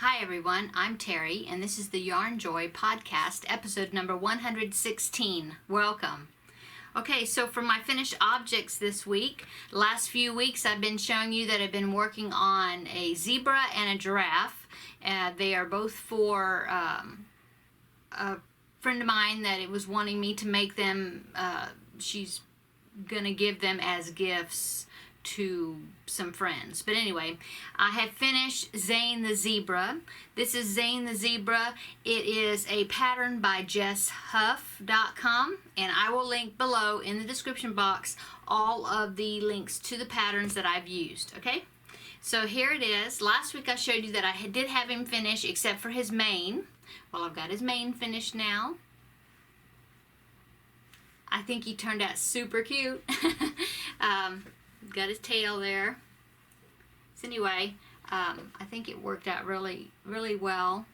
Hi everyone, I'm Terry and this is the Yarnjoy podcast, episode number 116. Welcome. Okay, so for my finished objects this week, last few weeks I've been showing you that I've been working on a zebra and a giraffe. They are both for a friend of mine that it was wanting me to make them. She's gonna give them as gifts to some friends. But anyway, I have finished Zane the Zebra. This is Zane the Zebra. It is a pattern by JessHuff.com, and I will link below in the description box all of the links to the patterns that I've used. Okay, so here it is. Last week I showed you that I did have him finish except for his mane. Well, I've got his mane finished now. I think he turned out super cute. Got his tail there. So anyway, I think it worked out really well.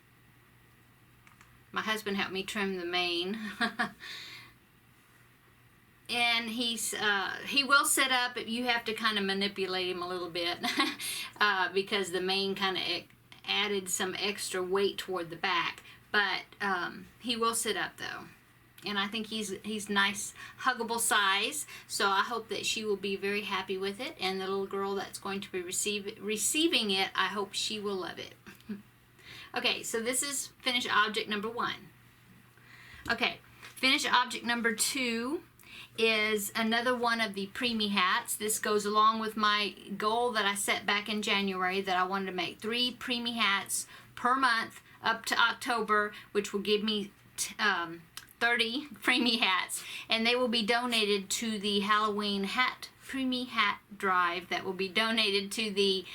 My husband helped me trim the mane. And he will sit up, but you have to kind of manipulate him a little bit because the mane kind of added some extra weight toward the back. But he will sit up though. And I think he's nice, huggable size, so I hope that she will be very happy with it. And the little girl that's going to be receiving it, I hope she will love it. Okay, so this is finished object number 1. Okay, finished object number 2 is another one of the Preemie hats. This goes along with my goal that I set back in January that I wanted to make 3 Preemie hats per month up to October, which will give me 30 Preemie hats, and they will be donated to the Halloween Preemie hat drive that will be donated to the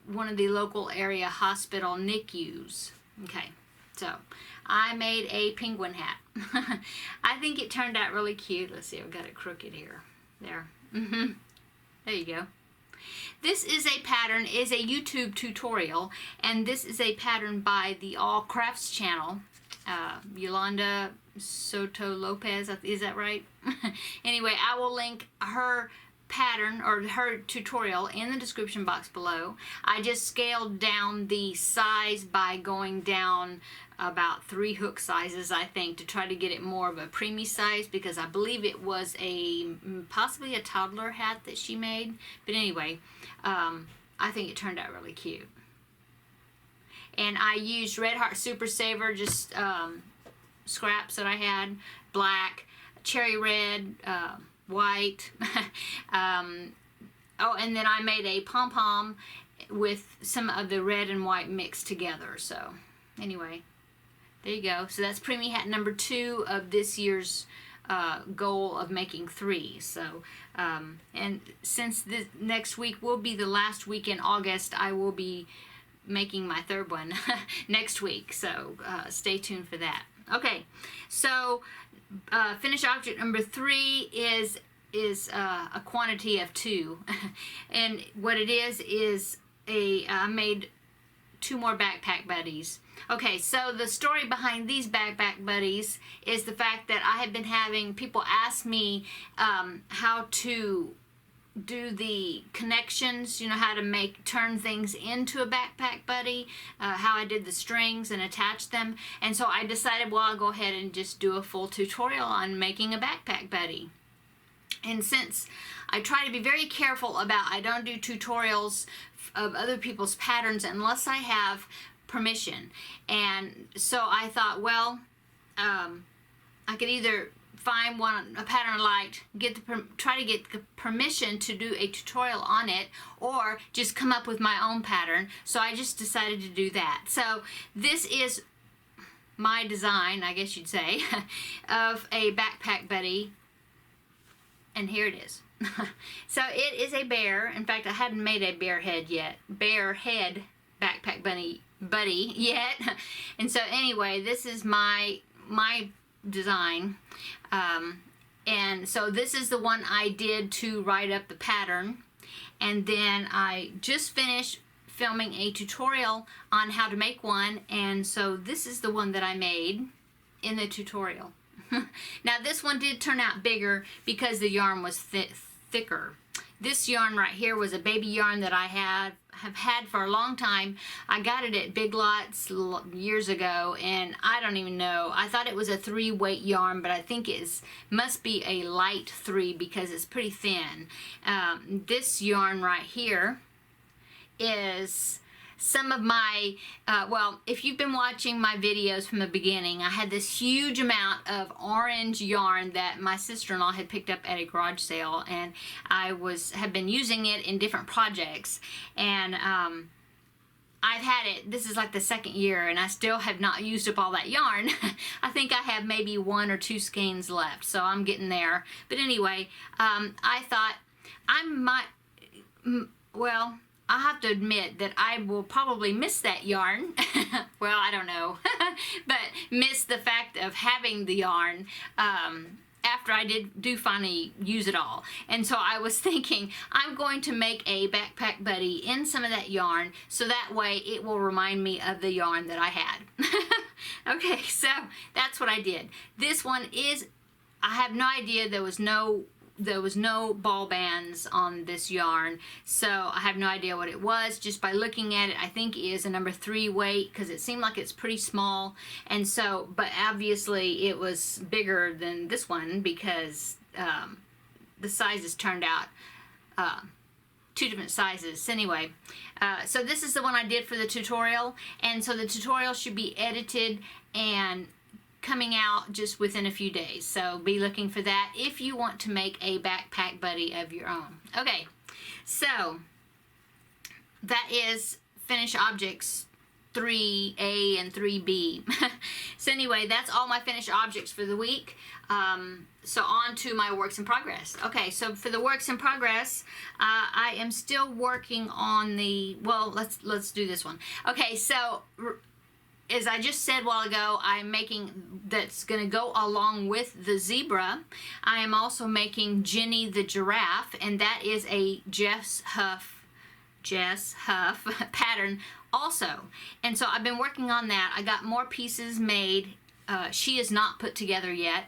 one of the local area hospital NICUs. Okay, so I made a penguin hat. I think it turned out really cute. Let's see, I've got it crooked here. There. There you go. This is a pattern, is a YouTube tutorial, and this is a pattern by the All Crafts channel. Yolanda Soto Lopez, is that right? Anyway, I will link her pattern or her tutorial in the description box below. I just scaled down the size by going down about 3 hook sizes, I think, to try to get it more of a preemie size, because I believe it was possibly a toddler hat that she made. But anyway, I think it turned out really cute. And I used Red Heart Super Saver, just scraps that I had, black, cherry red, white. Oh, and then I made a pom-pom with some of the red and white mixed together. So anyway, there you go. So that's Preemie hat number 2 of this year's goal of making 3. So and since this next week will be the last week in August, I will be making my 3rd one next week, so stay tuned for that. Okay, so finished object number 3 is a quantity of 2, and what it is I made 2 more backpack buddies. Okay, so the story behind these backpack buddies is the fact that I have been having people ask me how to do the connections, you know, how to turn things into a backpack buddy, how I did the strings and attach them. And so I decided, well, I'll go ahead and just do a full tutorial on making a backpack buddy. And since I try to be very careful about, I don't do tutorials of other people's patterns unless I have permission. And so I thought, well, I could either find a pattern I liked, try to get the permission to do a tutorial on it, or just come up with my own pattern. So I just decided to do that. So this is my design, I guess you'd say, of a backpack buddy, and here it is. So it is a bear. In fact, I hadn't made a bear head backpack buddy yet. And so anyway, this is my design, and so this is the one I did to write up the pattern, and then I just finished filming a tutorial on how to make one, and so this is the one that I made in the tutorial. Now this one did turn out bigger because the yarn was thicker. This yarn right here was a baby yarn that I have had for a long time. I got it at Big Lots years ago, and I don't even know. I thought it was a 3-weight yarn, but I think it must be a light 3 because it's pretty thin. This yarn right here is some of my, well, if you've been watching my videos from the beginning, I had this huge amount of orange yarn that my sister-in-law had picked up at a garage sale, and I have been using it in different projects, and I've had it, this is like the 2nd year, and I still have not used up all that yarn. I think I have maybe 1 or 2 skeins left, so I'm getting there. But anyway, I thought well, I have to admit that I will probably miss that yarn. Well, I don't know. But miss the fact of having the yarn after I do finally use it all. And so I was thinking, I'm going to make a backpack buddy in some of that yarn, so that way it will remind me of the yarn that I had. Okay, so that's what I did. This one is, I have no idea, there was no ball bands on this yarn, so I have no idea what it was. Just by looking at it, I think it is a number 3 weight, because it seemed like it's pretty small. And so, but obviously it was bigger than this one, because the sizes turned out 2 different sizes. Anyway, so this is the one I did for the tutorial, and so the tutorial should be edited and coming out just within a few days, so be looking for that if you want to make a backpack buddy of your own. Okay, so that is finished objects 3A and 3B. So anyway, that's all my finished objects for the week. So on to my works in progress. Okay, so for the works in progress, I am still working on the, well, let's do this one. Okay, so as I just said a while ago, I'm making, that's going to go along with the zebra, I am also making Jenny the giraffe, and that is a Jess Huff pattern also. And so I've been working on that. I got more pieces made. She is not put together yet.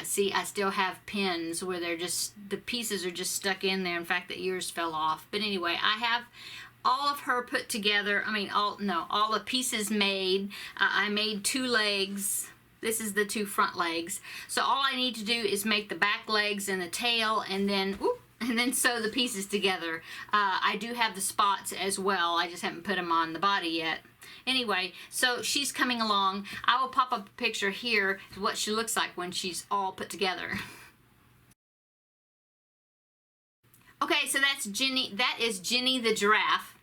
See, I still have pins where they're just, the pieces are just stuck in there. In fact, the ears fell off. But anyway, I have all of her put together. I mean, all the pieces made. I made 2 legs. This is the 2 front legs. So all I need to do is make the back legs and the tail, and then sew the pieces together. I do have the spots as well. I just haven't put them on the body yet. Anyway, so she's coming along. I will pop up a picture here of what she looks like when she's all put together. Okay, so that's Jenny. That is Jenny the giraffe.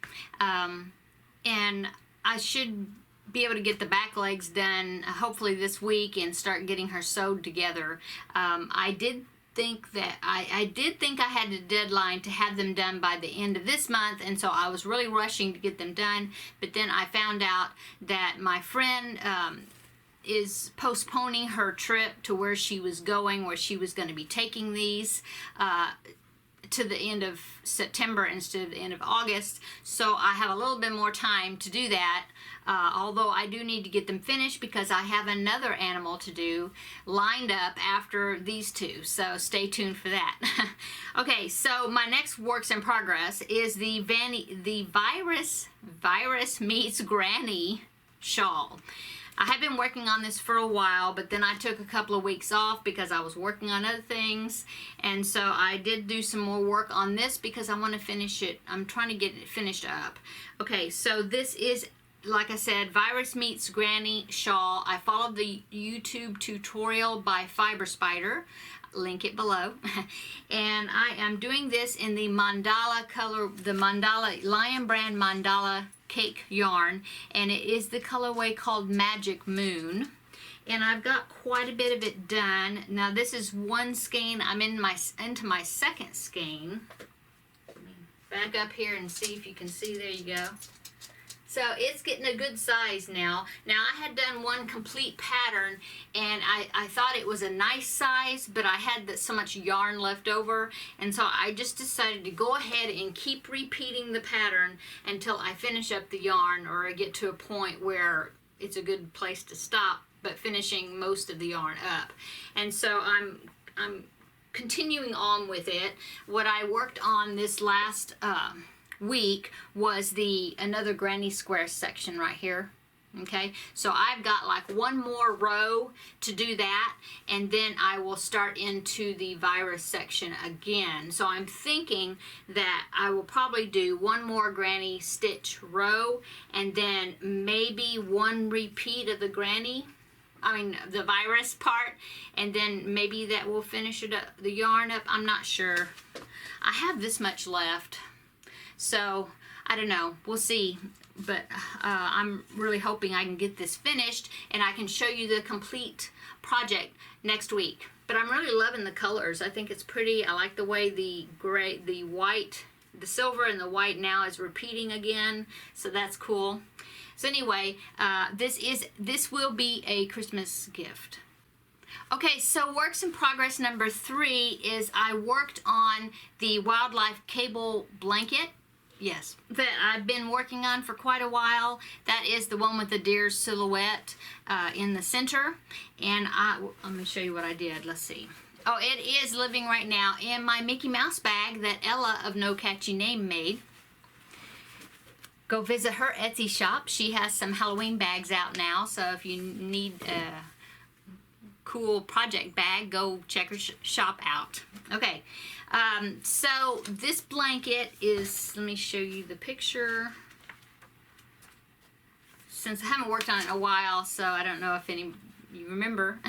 And I should be able to get the back legs done hopefully this week and start getting her sewed together. I did think I had a deadline to have them done by the end of this month, and so I was really rushing to get them done. But then I found out that my friend is postponing her trip to where she was going, where she was going to be taking these to the end of September instead of the end of August. So I have a little bit more time to do that, although I do need to get them finished because I have another animal to do lined up after these 2, so stay tuned for that. Okay, so my next works in progress is the Virus Meets Granny shawl. I have been working on this for a while, but then I took a couple of weeks off because I was working on other things, and so I did do some more work on this because I want to finish it. I'm trying to get it finished up. Okay, so this is, like I said, Virus Meets Granny shawl. I followed the YouTube tutorial by Fiber Spider. Link it below. And I am doing this in the mandala color, the mandala, Lion Brand mandala cake yarn, and it is the colorway called Magic Moon. And I've got quite a bit of it done. Now this is 1 skein. I'm into my 2nd skein. Let me back up here and see if you can see. There you go. So it's getting a good size now. Now I had done 1 complete pattern, and I thought it was a nice size, but I had so much yarn left over, and so I just decided to go ahead and keep repeating the pattern until I finish up the yarn, or I get to a point where it's a good place to stop, but finishing most of the yarn up. And so I'm continuing on with it. What I worked on this last week was another granny square section right here. Okay, so I've got like one more row to do that, and then I will start into the virus section again. So I'm thinking that I will probably do one more granny stitch row, and then maybe one repeat of the the virus part, and then maybe that will finish it up, the yarn up. I'm not sure. I have this much left, so I don't know. We'll see. But I'm really hoping I can get this finished and I can show you the complete project next week. But I'm really loving the colors. I think it's pretty. I like the way the gray, the white, the silver and the white now is repeating again. So that's cool. So anyway, this will be a Christmas gift. Okay, so works in progress number 3 is I worked on the wildlife cable blanket. Yes, that I've been working on for quite a while. That is the one with the deer silhouette in the center. And let me show you what I did. Let's see. Oh, it is living right now in my Mickey Mouse bag that Ella of No Catchy Name made. Go visit her Etsy shop. She has some Halloween bags out now. So if you need a cool project bag, go check her shop out. Okay. So this blanket is, let me show you the picture. Since I haven't worked on it in a while, so I don't know if any you remember,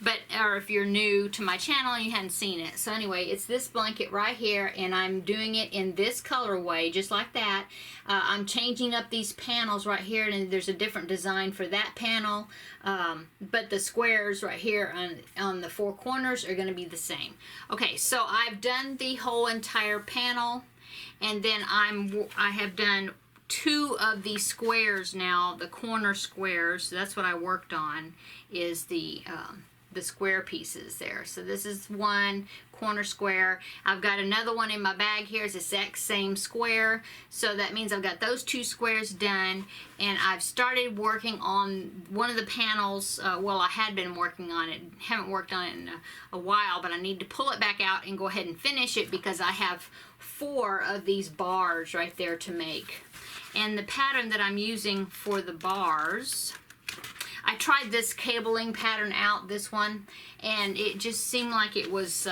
but or if you're new to my channel and you hadn't seen it. So anyway, it's this blanket right here, and I'm doing it in this colorway, just like that. I'm changing up these panels right here, and there's a different design for that panel, but the squares right here on the 4 corners are going to be the same. Okay, so I've done the whole entire panel, and then I have done 2 of these squares now, the corner squares. So that's what I worked on, is the square pieces there. So this is one corner square. I've got another one in my bag here. It's the exact same square. So that means I've got those 2 squares done, and I've started working on one of the panels. Well, I had been working on it. Haven't worked on it in a while, but I need to pull it back out and go ahead and finish it because I have 4 of these bars right there to make. And the pattern that I'm using for the bars, I tried this cabling pattern out, this one, and it just seemed like it was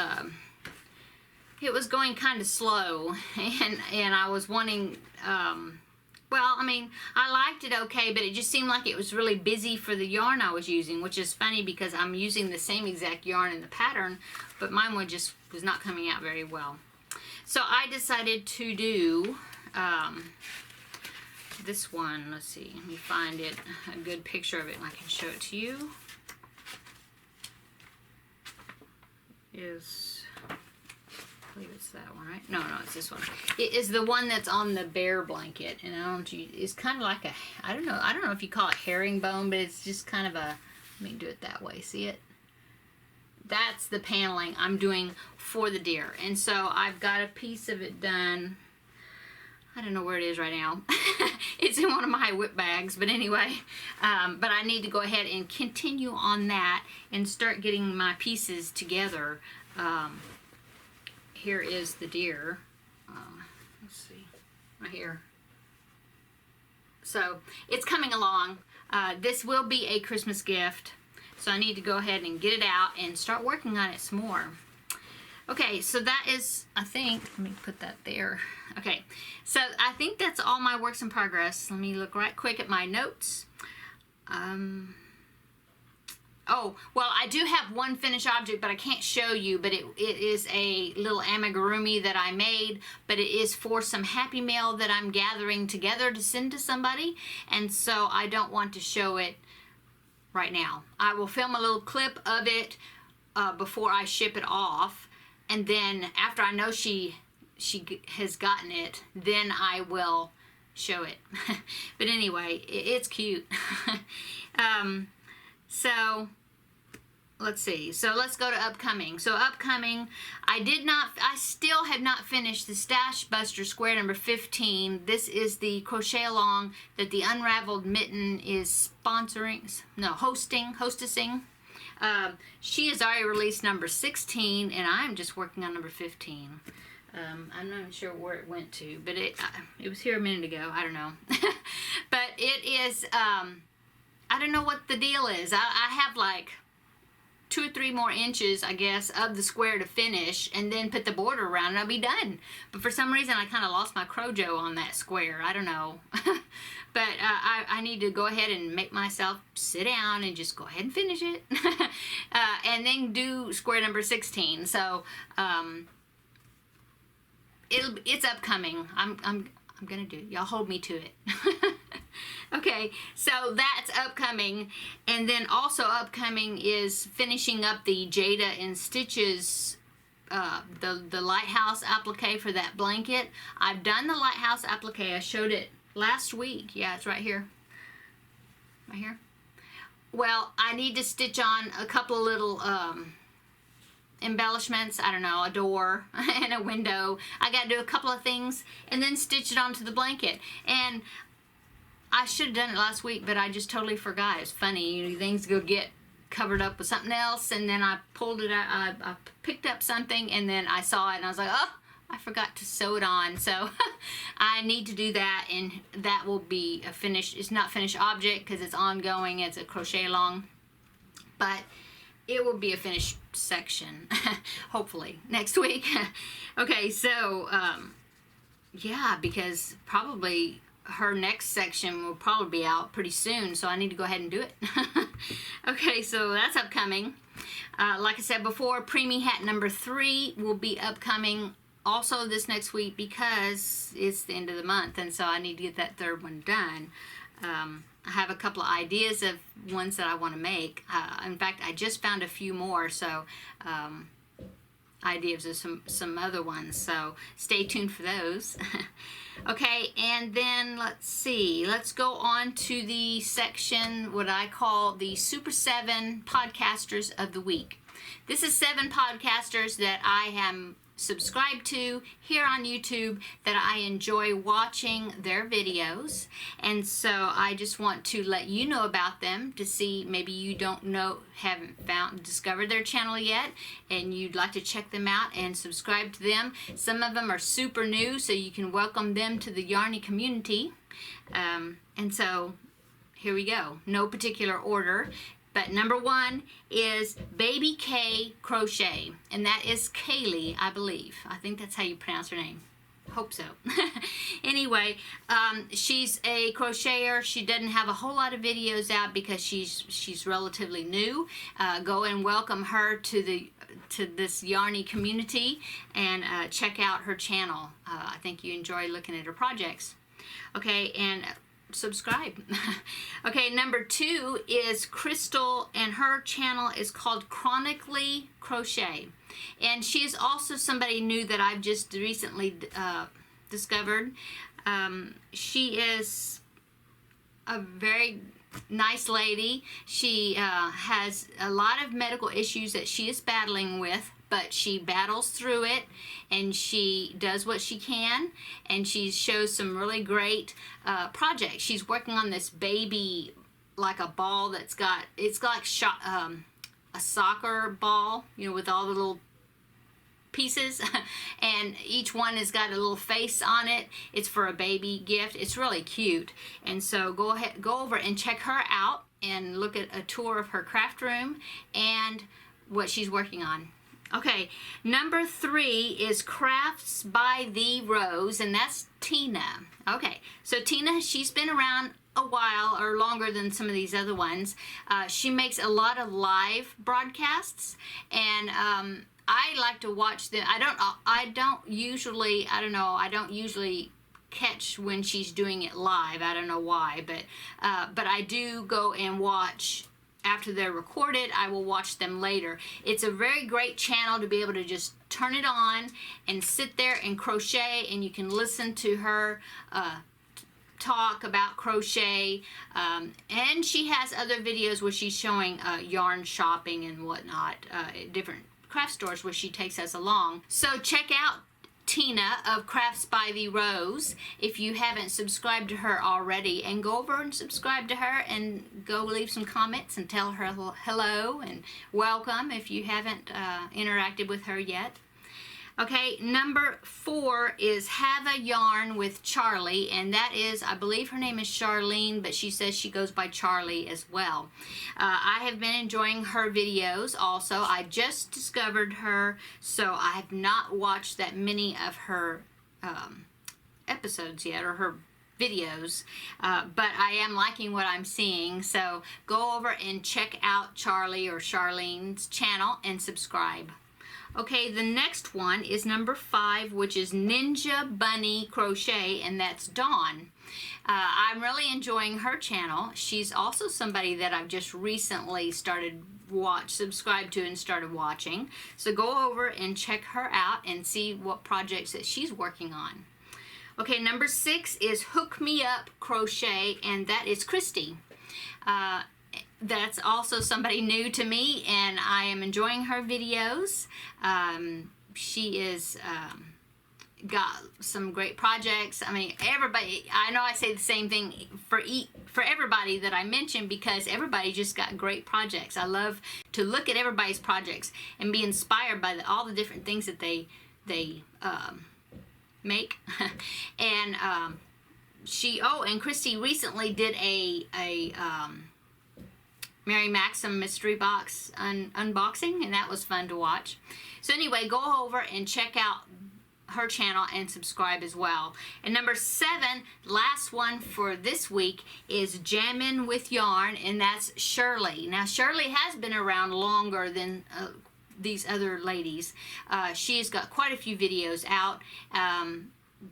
going kind of slow, and I was wanting, well, I mean, I liked it okay, but it just seemed like it was really busy for the yarn I was using, which is funny because I'm using the same exact yarn in the pattern, but mine was not coming out very well. So I decided to do this one. Let's see, let me find it, a good picture of it, and I can show it to you. I believe it's that one, right? No, it's this one. It is the one that's on the bear blanket, and it's kind of like I don't know if you call it herringbone, but it's just kind of let me do it that way, see it? That's the paneling I'm doing for the deer, and so I've got a piece of it done. I don't know where it is right now. It's in one of my whip bags, but anyway, but I need to go ahead and continue on that and start getting my pieces together. Here is the deer. Let's see, right here. So it's coming along. This will be a Christmas gift, so I need to go ahead and get it out and start working on it some more. Okay, so that is, I think, let me put that there. Okay, so I think that's all my works in progress. Let me look right quick at my notes. Oh, well, I do have one finished object, but I can't show you, but it is a little amigurumi that I made, but it is for some Happy Mail that I'm gathering together to send to somebody, and so I don't want to show it right now. I will film a little clip of it before I ship it off, and then after I know she has gotten it, then I will show it. But anyway, it's cute. So let's see. So let's go to upcoming. So upcoming, I still have not finished the Stash Buster square number 15. This is the crochet along that the Unraveled Mitten is hostessing. She has already released number 16, and I'm just working on number 15. I'm not even sure where it went to, but it was here a minute ago. I don't know. But it is, I don't know what the deal is. I have like 2 or 3 more inches, I guess, of the square to finish, and then put the border around and I'll be done. But for some reason, I kind of lost my crojo on that square. I don't know. But I need to go ahead and make myself sit down and just go ahead and finish it. And then do square number 16. So, it's upcoming. I'm gonna do it. Y'all hold me to it. Okay, so that's upcoming. And then also upcoming is finishing up the Jada and Stitches, the Lighthouse applique for that blanket. I've done the Lighthouse applique. I showed it last week. Yeah, it's right here. Right here. Well, I need to stitch on a couple of little embellishments. I don't know, a door and a window. I got to do a couple of things and then stitch it onto the blanket. And I should have done it last week, but I just totally forgot. It's funny, you know, things go get covered up with something else, and then I pulled it out. I picked up something, and then I saw it, and I was like, oh, I forgot to sew it on. So I need to do that, and that will be a finished. It's not finished object because it's ongoing. It's a crochet along, but it will be a finished section, hopefully, next week. Okay, so, yeah, because probably her next section will probably be out pretty soon, so I need to go ahead and do it. Okay, so that's upcoming. Like I said before, Preemie hat number 3 will be upcoming also this next week because it's the end of the month, and so I need to get that 3rd one done. I have a couple of ideas of ones that I want to make. In fact, I just found a few more, so ideas of some other ones, so stay tuned for those. Okay, and then let's see. Let's go on to the section, what I call the Super 7 Podcasters of the Week. This is 7 podcasters that I am subscribed to here on YouTube that I enjoy watching their videos, and so I just want to let you know about them to see maybe you don't know, haven't discovered their channel yet, and you'd like to check them out and subscribe to them. Some of them are super new, so you can welcome them to the Yarny community. And so here we go. No particular order. But number 1 is Baby K Crochet, and that is Kaylee, I believe. I think that's how you pronounce her name. Hope so. Anyway, she's a crocheter. She doesn't have a whole lot of videos out because she's relatively new. Go and welcome her to this Yarny community and check out her channel. I think you enjoy looking at her projects. Okay, and subscribe. Okay, number 2 is Crystal, and her channel is called Chronically Crochet, and she is also somebody new that I've just recently discovered. She is a very nice lady. She has a lot of medical issues that she is battling with, but she battles through it, and she does what she can, and she shows some really great projects. She's working on this baby, like a ball that's got, it's like a soccer ball, you know, with all the little pieces, and each one has got a little face on it. It's for a baby gift. It's really cute, and so go over and check her out and look at a tour of her craft room and what she's working on. Okay, number 3 is Crafts by the Rose, and that's Tina. Okay, so Tina, she's been around a while, or longer than some of these other ones. She makes a lot of live broadcasts, and I like to watch them. I don't usually catch when she's doing it live. I don't know why, but I do go and watch. After they're recorded, I will watch them later. It's a very great channel to be able to just turn it on and sit there and crochet, and you can listen to her talk about crochet. And she has other videos where she's showing yarn shopping and whatnot, different craft stores where she takes us along. So check out Tina of Crafts by the Rose if you haven't subscribed to her already, and go over and subscribe to her and go leave some comments and tell her hello and welcome if you haven't interacted with her yet. Okay, number 4 is Have a Yarn with Charlie, and that is, I believe her name is Charlene, but she says she goes by Charlie as well. I have been enjoying her videos also. I just discovered her, so I have not watched that many of her episodes yet, or her videos, but I am liking what I'm seeing, so go over and check out Charlie or Charlene's channel and subscribe. Okay, the next one is number 5, which is Ninja Bunny Crochet, and that's Dawn. I'm really enjoying her channel. She's also somebody that I've just recently subscribed to and started watching. So go over and check her out and see what projects that she's working on. Okay, number 6 is Hook Me Up Crochet, and that is Christy. That's also somebody new to me, and I am enjoying her videos. She is got some great projects. I mean, everybody, I know I say the same thing for everybody that I mention, because everybody just got great projects. I love to look at everybody's projects and be inspired by all the different things that they make. And and Christy recently did a Mary Maxim mystery box unboxing, and that was fun to watch. So anyway, go over and check out her channel and subscribe as well. And number 7, last one for this week, is Jammin' with Yarn, and that's Shirley. Now Shirley has been around longer than these other ladies. She's got quite a few videos out.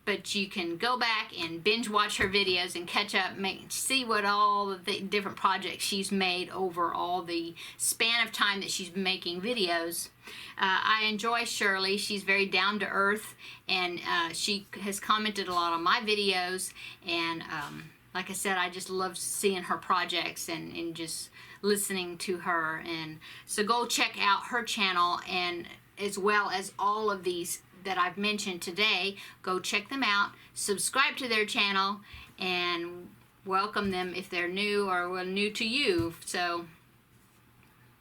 But you can go back and binge watch her videos and catch up, see what all the different projects she's made over all the span of time that she's been making videos. I enjoy Shirley. She's very down to earth, and she has commented a lot on my videos, and like I said, I just love seeing her projects and just listening to her. And so go check out her channel, and as well as all of these that I've mentioned today. Go check them out, subscribe to their channel, and welcome them if they're new or new to you. So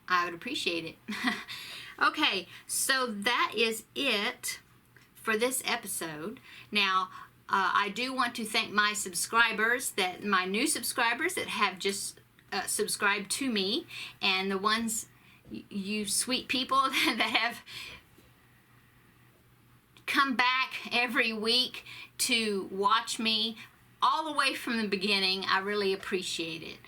I would appreciate it. Okay, so that is it for this episode. Now, I do want to thank my subscribers, my new subscribers that have just subscribed to me, and the ones, you sweet people that have come back every week to watch me all the way from the beginning. I really appreciate it.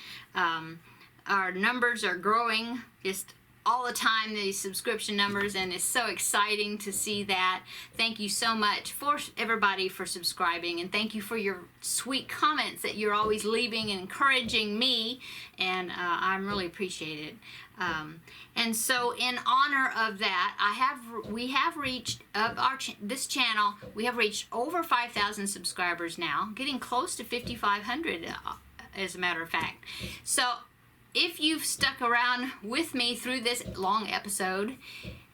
Our numbers are growing just all the time, these subscription numbers, and it's so exciting to see that. Thank you so much for everybody for subscribing, and thank you for your sweet comments that you're always leaving and encouraging me, and I really appreciate it. And so in honor of that, we have reached this channel. We have reached over 5,000 subscribers now, getting close to 5,500 as a matter of fact. So if you've stuck around with me through this long episode,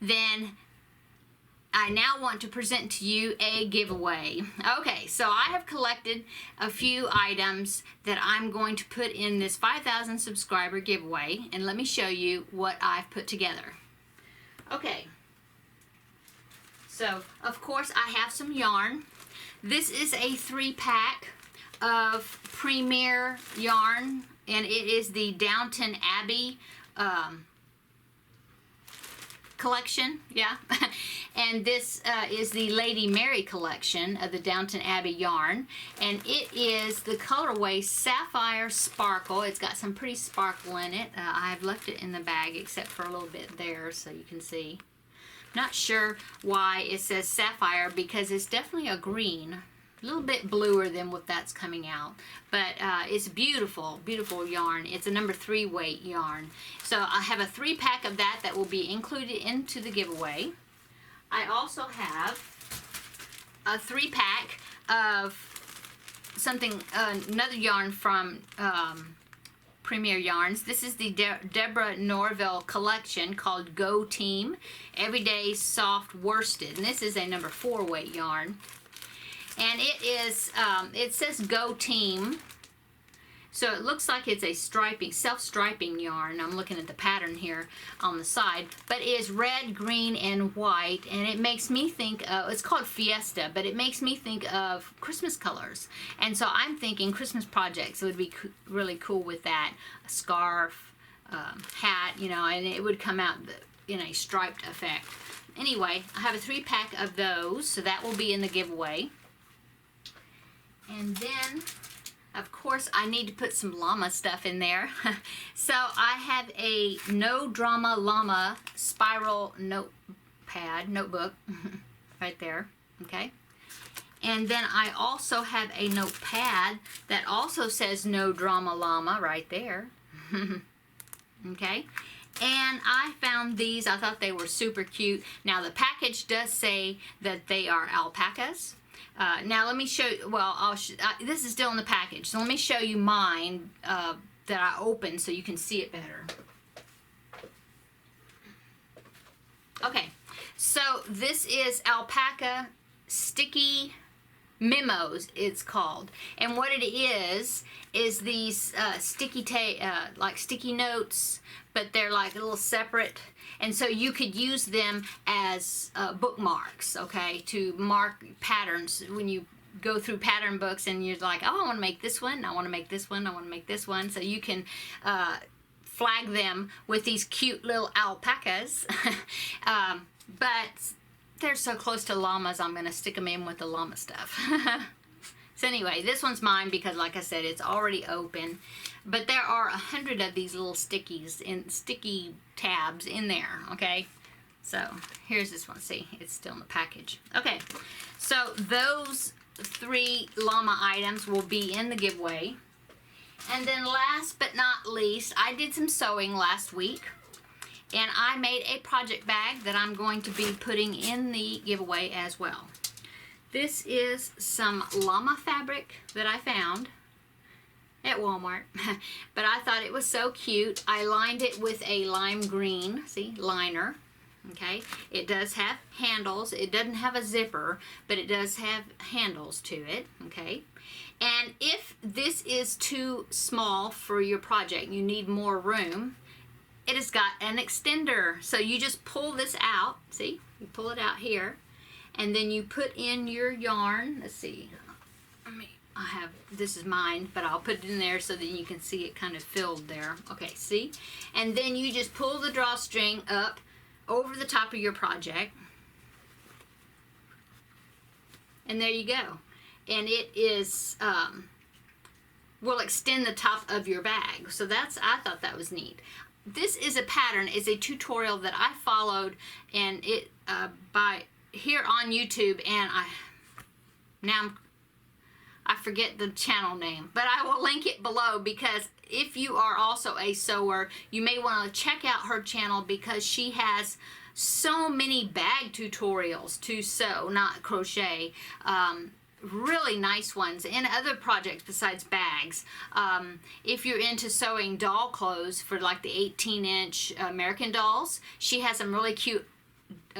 then I now want to present to you a giveaway. Okay, so I have collected a few items that I'm going to put in this 5,000 subscriber giveaway, and let me show you what I've put together. Okay, so of course I have some yarn. This is a 3-pack of Preemie yarn, and it is the Downton Abbey collection, yeah. And this is the Lady Mary collection of the Downton Abbey yarn, and it is the colorway Sapphire Sparkle. It's got some pretty sparkle in it. I've left it in the bag except for a little bit there so you can see. Not sure why it says sapphire, because it's definitely a green. A little bit bluer than what that's coming out, but it's beautiful, beautiful yarn. It's a number 3 weight yarn. So I have a 3-pack of that will be included into the giveaway. I also have a 3-pack of something, another yarn from Preemie Yarns. This is the Deborah Norville collection called Go Team Everyday Soft Worsted, and this is a number 4 weight yarn. And it is, it says Go Team, So it looks like it's a striping, self-striping yarn. I'm looking at the pattern here on the side, but it is red, green, and white, and it makes me think of, it's called Fiesta, but it makes me think of Christmas colors. And so I'm thinking Christmas projects would be really cool with that. A scarf, hat, you know, and it would come out in a striped effect. Anyway, I have a 3-pack of those, so that will be in the giveaway. And then, of course, I need to put some llama stuff in there. So I have a No Drama Llama spiral notebook right there, okay? And then I also have a notepad that also says No Drama Llama right there. Okay? And I found these. I thought they were super cute. Now, the package does say that they are alpacas. Now, let me show you. Well, this is still in the package. So let me show you mine that I opened so you can see it better. Okay. So this is Alpaca Sticky Memos, it's called. And what it is these like sticky notes, but they're like a little separate, and so you could use them as bookmarks, okay, to mark patterns when you go through pattern books and you're like, oh, I want to make this one, I want to make this one, I want to make this one, so you can flag them with these cute little alpacas. But they're so close to llamas, I'm going to stick them in with the llama stuff. So anyway, this one's mine because, like I said, it's already open. But there are 100 of these little sticky tabs in there, okay? So here's this one. See, it's still in the package. Okay, so those 3 llama items will be in the giveaway. And then last but not least, I did some sewing last week. And I made a project bag that I'm going to be putting in the giveaway as well. This is some llama fabric that I found at Walmart. But I thought it was so cute. I lined it with a lime green, see, liner. Okay, it does have handles. It doesn't have a zipper, but it does have handles to it, okay? And if this is too small for your project, you need more room, it has got an extender. So you just pull this out, see, you pull it out here, and then you put in your yarn. Let's see, this is mine, but I'll put it in there so that you can see it kind of filled there. Okay, see? And then you just pull the drawstring up over the top of your project. And there you go. And it is, will extend the top of your bag. So I thought that was neat. This is a pattern, it's a tutorial that I followed, and it, by here on YouTube, and I forget the channel name, but I will link it below, because if you are also a sewer, you may want to check out her channel, because she has so many bag tutorials to sew, not crochet, really nice ones, and other projects besides bags. If you're into sewing doll clothes for like the 18-inch American dolls, she has some really cute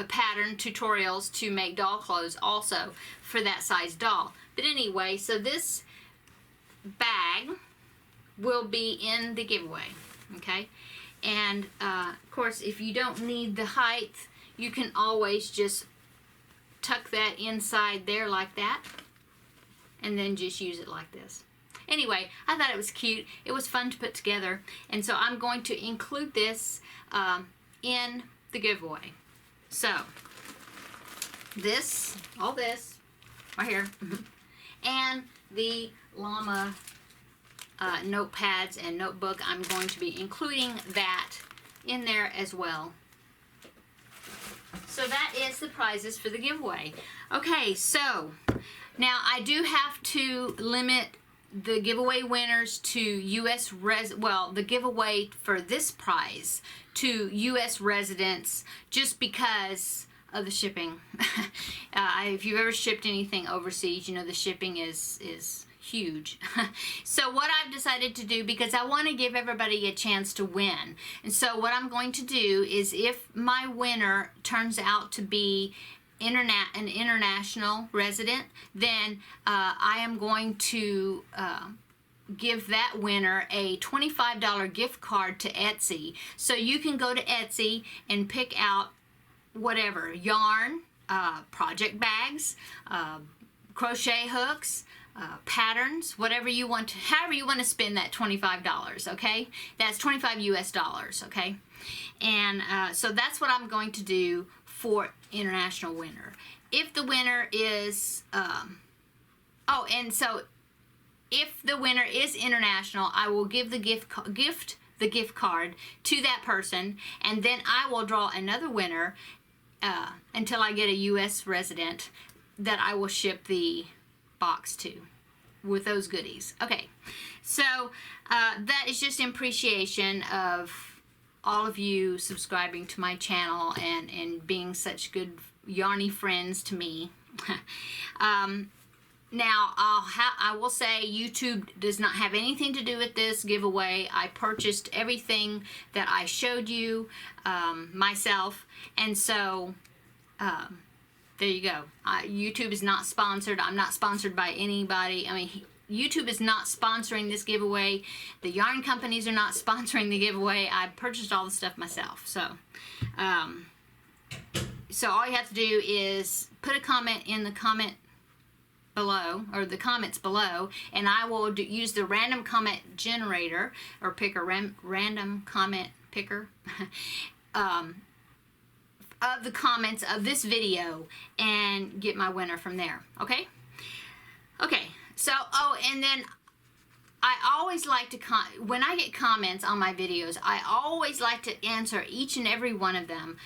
pattern tutorials to make doll clothes also for that size doll. But anyway, so this bag will be in the giveaway, okay? And of course, if you don't need the height, you can always just tuck that inside there like that, and then just use it like this. Anyway, I thought it was cute. It was fun to put together, and so I'm going to include this in the giveaway. So all this right here, and the llama notepads and notebook, I'm going to be including that in there as well. So that is the prizes for the giveaway. Okay, so now I do have to limit the giveaway winners to U.S. the giveaway for this prize to U.S. residents, just because of the shipping. If you've ever shipped anything overseas, you know the shipping is huge. So what I've decided to do, because I want to give everybody a chance to win, and so what I'm going to do is, if my winner turns out to be an international resident, then I am going to give that winner a $25 gift card to Etsy. So you can go to Etsy and pick out whatever, yarn, project bags, crochet hooks, patterns, whatever you want to, however you want to spend that $25, okay? That's 25 US dollars, okay? And so that's what I'm going to do for International Winter. If the winner is, and so if the winner is international, I will give the gift card to that person, and then I will draw another winner until I get a U.S. resident that I will ship the box to with those goodies. Okay, so that is just in appreciation of all of you subscribing to my channel and being such good yarny friends to me. Now, I will say YouTube does not have anything to do with this giveaway. I purchased everything that I showed you myself, and so there you go. YouTube is not sponsored. I'm not sponsored by anybody. I mean, YouTube is not sponsoring this giveaway. The yarn companies are not sponsoring the giveaway. I purchased all the stuff myself. So, so all you have to do is put a comment in the comment below, or the comments below, and I will use the random comment generator, or pick a random comment picker of the comments of this video and get my winner from there. Okay? Okay, so, and then I always like to, when I get comments on my videos, I always like to answer each and every one of them.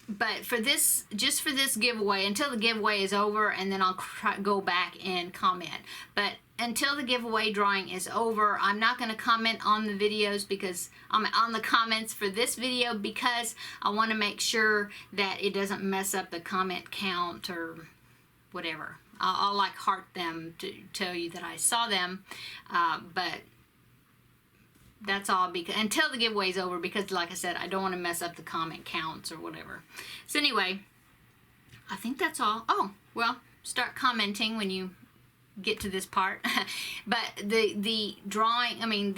But for this, just for this giveaway, until the giveaway is over, and then I'll go back and comment. But until the giveaway drawing is over, I'm not going to comment on the videos, because I'm on the comments for this video, because I want to make sure that it doesn't mess up the comment count or whatever. I'll like heart them to tell you that I saw them, but that's all, because until the giveaway is over, because like I said, I don't want to mess up the comment counts or whatever. So anyway, I think that's all. Oh, well, start commenting when you get to this part. But the drawing, I mean,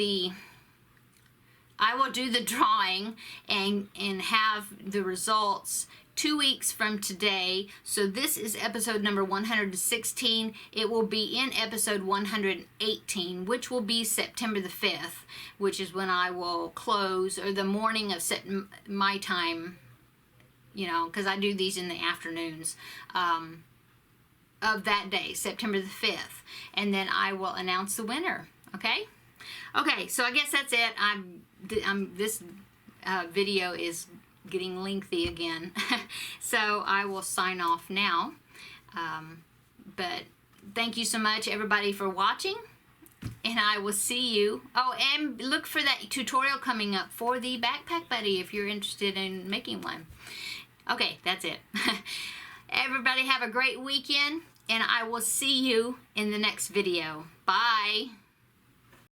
I will do the drawing and have the results 2 weeks from today. So this is episode number 116. It will be in episode 118, which will be September the 5th, which is when I will close, or the morning of my time, you know, because I do these in the afternoons of that day, September the 5th. And then I will announce the winner, okay? Okay, so I guess that's it. This video is getting lengthy again. So I will sign off now. But thank you so much, everybody, for watching. And I will see you. Oh, and look for that tutorial coming up for the Backpack Buddy if you're interested in making one. Okay, that's it. Everybody have a great weekend, and I will see you in the next video. Bye.